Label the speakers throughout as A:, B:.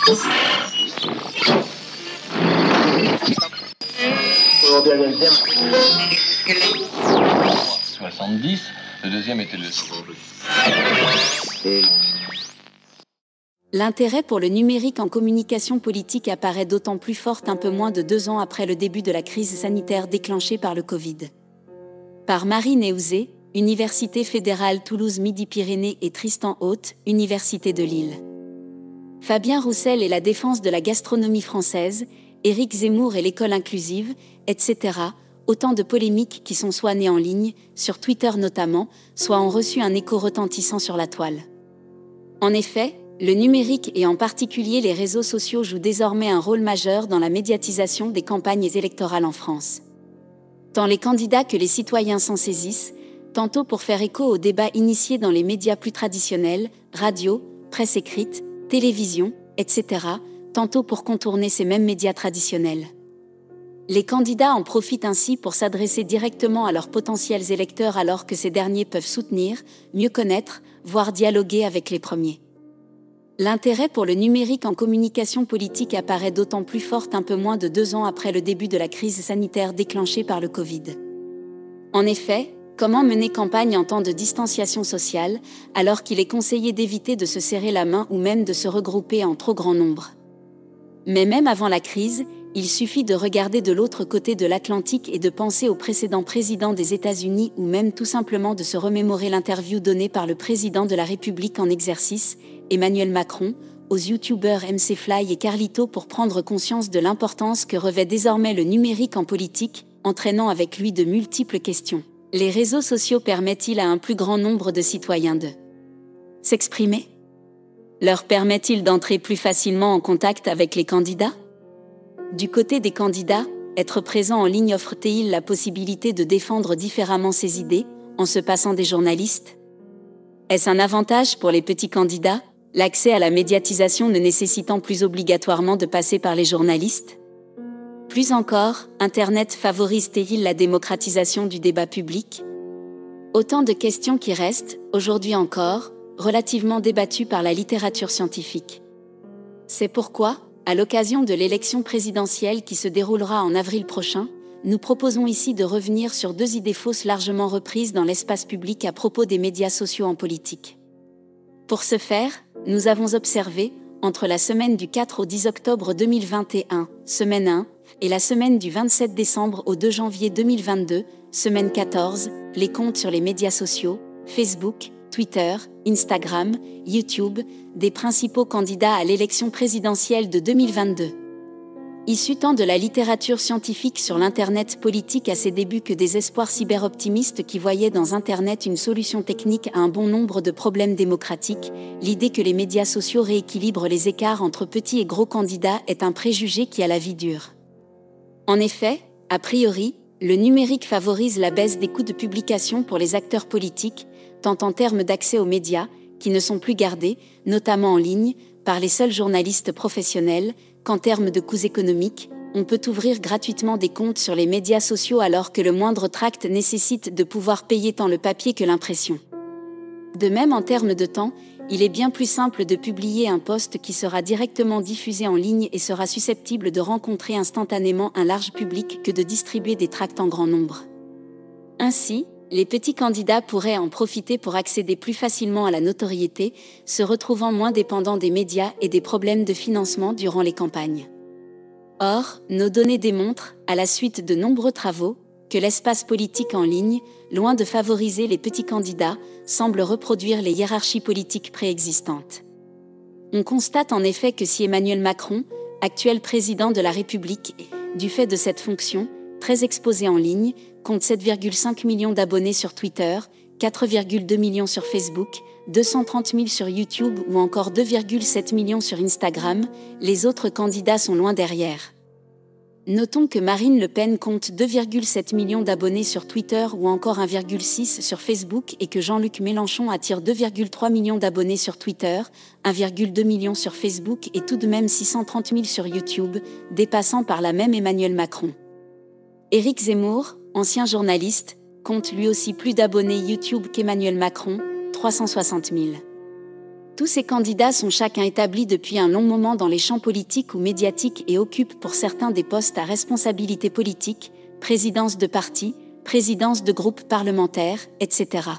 A: Le deuxième était le...
B: L'intérêt pour le numérique en communication politique apparaît d'autant plus fort un peu moins de 2 ans après le début de la crise sanitaire déclenchée par le Covid. Par Marie Néouzé, Université fédérale Toulouse-Midi-Pyrénées et Tristan Haute, Université de Lille. Fabien Roussel et la défense de la gastronomie française, Éric Zemmour et l'école inclusive, etc. Autant de polémiques qui sont soit nées en ligne, sur Twitter notamment, soit ont reçu un écho retentissant sur la toile. En effet, le numérique et en particulier les réseaux sociaux jouent désormais un rôle majeur dans la médiatisation des campagnes électorales en France. Tant les candidats que les citoyens s'en saisissent, tantôt pour faire écho aux débats initiés dans les médias plus traditionnels, radio, presse écrite, télévision, etc., tantôt pour contourner ces mêmes médias traditionnels. Les candidats en profitent ainsi pour s'adresser directement à leurs potentiels électeurs alors que ces derniers peuvent soutenir, mieux connaître, voire dialoguer avec les premiers. L'intérêt pour le numérique en communication politique apparaît d'autant plus fort un peu moins de 2 ans après le début de la crise sanitaire déclenchée par le Covid. En effet, comment mener campagne en temps de distanciation sociale, alors qu'il est conseillé d'éviter de se serrer la main ou même de se regrouper en trop grand nombre? Mais même avant la crise, il suffit de regarder de l'autre côté de l'Atlantique et de penser au précédent président des États-Unis ou même tout simplement de se remémorer l'interview donnée par le président de la République en exercice, Emmanuel Macron, aux youtubeurs MC Fly et Carlito pour prendre conscience de l'importance que revêt désormais le numérique en politique, entraînant avec lui de multiples questions. Les réseaux sociaux permettent-ils à un plus grand nombre de citoyens de s'exprimer? Leur permet-il d'entrer plus facilement en contact avec les candidats? Du côté des candidats, être présent en ligne offre-t-il la possibilité de défendre différemment ses idées, en se passant des journalistes? Est-ce un avantage pour les petits candidats, l'accès à la médiatisation ne nécessitant plus obligatoirement de passer par les journalistes? Plus encore, Internet favorise-t-il la démocratisation du débat public? Autant de questions qui restent, aujourd'hui encore, relativement débattues par la littérature scientifique. C'est pourquoi, à l'occasion de l'élection présidentielle qui se déroulera en avril prochain, nous proposons ici de revenir sur 2 idées fausses largement reprises dans l'espace public à propos des médias sociaux en politique. Pour ce faire, nous avons observé, entre la semaine du 4 au 10 octobre 2021, semaine 1, et la semaine du 27 décembre au 2 janvier 2022, semaine 14, les comptes sur les médias sociaux, Facebook, Twitter, Instagram, YouTube, des principaux candidats à l'élection présidentielle de 2022. Issu tant de la littérature scientifique sur l'Internet politique à ses débuts que des espoirs cyberoptimistes qui voyaient dans Internet une solution technique à un bon nombre de problèmes démocratiques, l'idée que les médias sociaux rééquilibrent les écarts entre petits et gros candidats est un préjugé qui a la vie dure. En effet, a priori, le numérique favorise la baisse des coûts de publication pour les acteurs politiques, tant en termes d'accès aux médias, qui ne sont plus gardés, notamment en ligne, par les seuls journalistes professionnels, qu'en termes de coûts économiques, on peut ouvrir gratuitement des comptes sur les médias sociaux alors que le moindre tract nécessite de pouvoir payer tant le papier que l'impression. De même en termes de temps, il est bien plus simple de publier un post qui sera directement diffusé en ligne et sera susceptible de rencontrer instantanément un large public que de distribuer des tracts en grand nombre. Ainsi, les petits candidats pourraient en profiter pour accéder plus facilement à la notoriété, se retrouvant moins dépendants des médias et des problèmes de financement durant les campagnes. Or, nos données démontrent, à la suite de nombreux travaux, que l'espace politique en ligne, loin de favoriser les petits candidats, semble reproduire les hiérarchies politiques préexistantes. On constate en effet que si Emmanuel Macron, actuel président de la République, du fait de cette fonction, très exposé en ligne, compte 7,5 millions d'abonnés sur Twitter, 4,2 millions sur Facebook, 230 000 sur YouTube ou encore 2,7 millions sur Instagram, les autres candidats sont loin derrière. Notons que Marine Le Pen compte 2,7 millions d'abonnés sur Twitter ou encore 1,6 sur Facebook et que Jean-Luc Mélenchon attire 2,3 millions d'abonnés sur Twitter, 1,2 million sur Facebook et tout de même 630 000 sur YouTube, dépassant par là même Emmanuel Macron. Éric Zemmour, ancien journaliste, compte lui aussi plus d'abonnés YouTube qu'Emmanuel Macron, 360 000. Tous ces candidats sont chacun établis depuis un long moment dans les champs politiques ou médiatiques et occupent pour certains des postes à responsabilité politique, présidence de parti, présidence de groupes parlementaires, etc.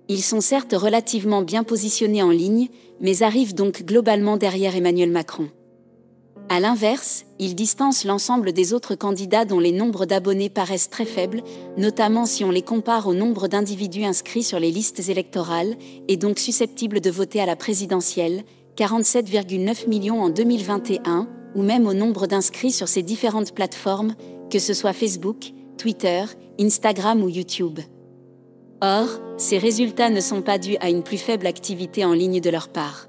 B: Ils sont certes relativement bien positionnés en ligne, mais arrivent donc globalement derrière Emmanuel Macron. À l'inverse, ils distancent l'ensemble des autres candidats dont les nombres d'abonnés paraissent très faibles, notamment si on les compare au nombre d'individus inscrits sur les listes électorales, et donc susceptibles de voter à la présidentielle, 47,9 millions en 2021, ou même au nombre d'inscrits sur ces différentes plateformes, que ce soit Facebook, Twitter, Instagram ou YouTube. Or, ces résultats ne sont pas dus à une plus faible activité en ligne de leur part.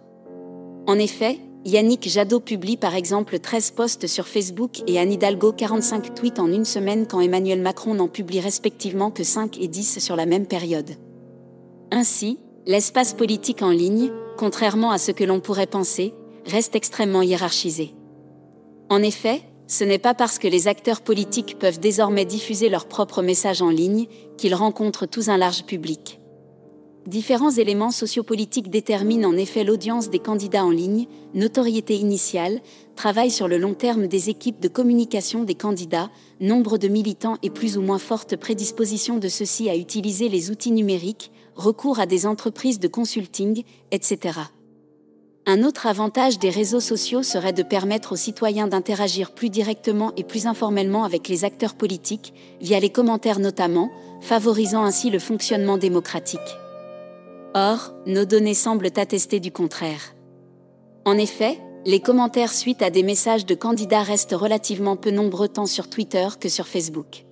B: En effet, Yannick Jadot publie par exemple 13 posts sur Facebook et Anne Hidalgo 45 tweets en une semaine quand Emmanuel Macron n'en publie respectivement que 5 et 10 sur la même période. Ainsi, l'espace politique en ligne, contrairement à ce que l'on pourrait penser, reste extrêmement hiérarchisé. En effet, ce n'est pas parce que les acteurs politiques peuvent désormais diffuser leurs propres messages en ligne qu'ils rencontrent tous un large public. Différents éléments sociopolitiques déterminent en effet l'audience des candidats en ligne, notoriété initiale, travail sur le long terme des équipes de communication des candidats, nombre de militants et plus ou moins forte prédisposition de ceux-ci à utiliser les outils numériques, recours à des entreprises de consulting, etc. Un autre avantage des réseaux sociaux serait de permettre aux citoyens d'interagir plus directement et plus informellement avec les acteurs politiques, via les commentaires notamment, favorisant ainsi le fonctionnement démocratique. Or, nos données semblent attester du contraire. En effet, les commentaires suite à des messages de candidats restent relativement peu nombreux tant sur Twitter que sur Facebook.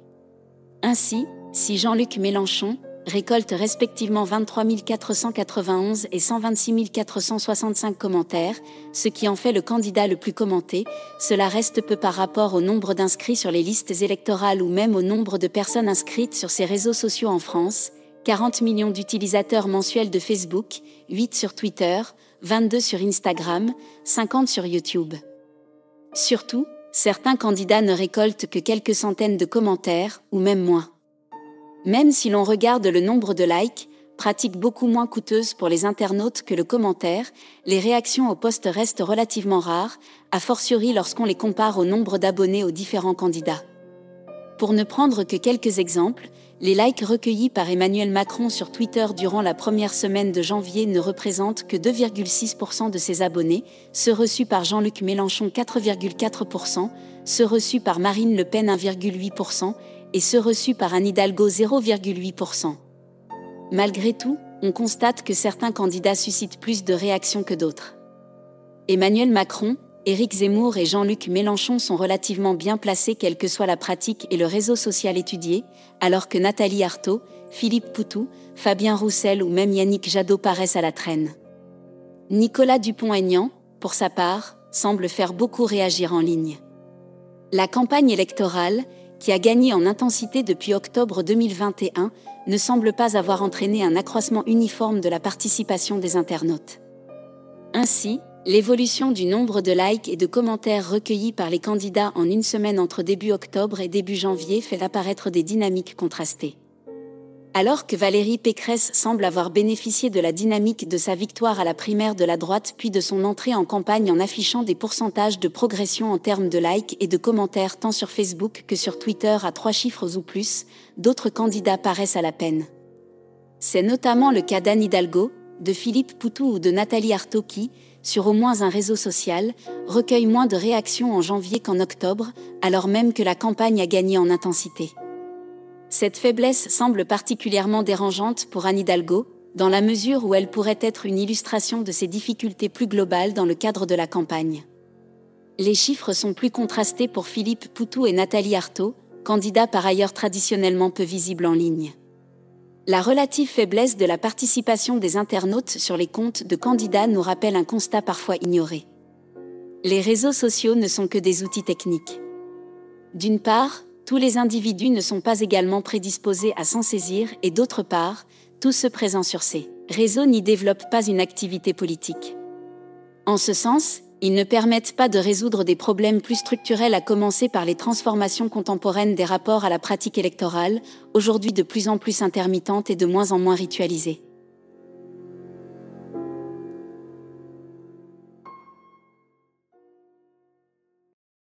B: Ainsi, si Jean-Luc Mélenchon récolte respectivement 23 491 et 126 465 commentaires, ce qui en fait le candidat le plus commenté, cela reste peu par rapport au nombre d'inscrits sur les listes électorales ou même au nombre de personnes inscrites sur ces réseaux sociaux en France, 40 millions d'utilisateurs mensuels de Facebook, 8 sur Twitter, 22 sur Instagram, 50 sur YouTube. Surtout, certains candidats ne récoltent que quelques centaines de commentaires, ou même moins. Même si l'on regarde le nombre de likes, pratique beaucoup moins coûteuse pour les internautes que le commentaire, les réactions aux posts restent relativement rares, a fortiori lorsqu'on les compare au nombre d'abonnés aux différents candidats. Pour ne prendre que quelques exemples, les likes recueillis par Emmanuel Macron sur Twitter durant la première semaine de janvier ne représentent que 2,6% de ses abonnés, ceux reçus par Jean-Luc Mélenchon 4,4%, ceux reçus par Marine Le Pen 1,8% et ceux reçus par Anne Hidalgo 0,8%. Malgré tout, on constate que certains candidats suscitent plus de réactions que d'autres. Emmanuel Macron, Éric Zemmour et Jean-Luc Mélenchon sont relativement bien placés quelle que soit la pratique et le réseau social étudié, alors que Nathalie Arthaud, Philippe Poutou, Fabien Roussel ou même Yannick Jadot paraissent à la traîne. Nicolas Dupont-Aignan, pour sa part, semble faire beaucoup réagir en ligne. La campagne électorale, qui a gagné en intensité depuis octobre 2021, ne semble pas avoir entraîné un accroissement uniforme de la participation des internautes. Ainsi, l'évolution du nombre de likes et de commentaires recueillis par les candidats en une semaine entre début octobre et début janvier fait apparaître des dynamiques contrastées. Alors que Valérie Pécresse semble avoir bénéficié de la dynamique de sa victoire à la primaire de la droite puis de son entrée en campagne en affichant des pourcentages de progression en termes de likes et de commentaires tant sur Facebook que sur Twitter à 3 chiffres ou plus, d'autres candidats paraissent à la peine. C'est notamment le cas d'Anne Hidalgo, de Philippe Poutou ou de Nathalie Arthaud qui, sur au moins un réseau social, recueillent moins de réactions en janvier qu'en octobre, alors même que la campagne a gagné en intensité. Cette faiblesse semble particulièrement dérangeante pour Anne Hidalgo, dans la mesure où elle pourrait être une illustration de ses difficultés plus globales dans le cadre de la campagne. Les chiffres sont plus contrastés pour Philippe Poutou et Nathalie Arthaud, candidats par ailleurs traditionnellement peu visibles en ligne. La relative faiblesse de la participation des internautes sur les comptes de candidats nous rappelle un constat parfois ignoré. Les réseaux sociaux ne sont que des outils techniques. D'une part, tous les individus ne sont pas également prédisposés à s'en saisir et d'autre part, tous ceux présents sur ces réseaux n'y développent pas une activité politique. En ce sens, ils ne permettent pas de résoudre des problèmes plus structurels à commencer par les transformations contemporaines des rapports à la pratique électorale, aujourd'hui de plus en plus intermittentes et de moins en moins ritualisées.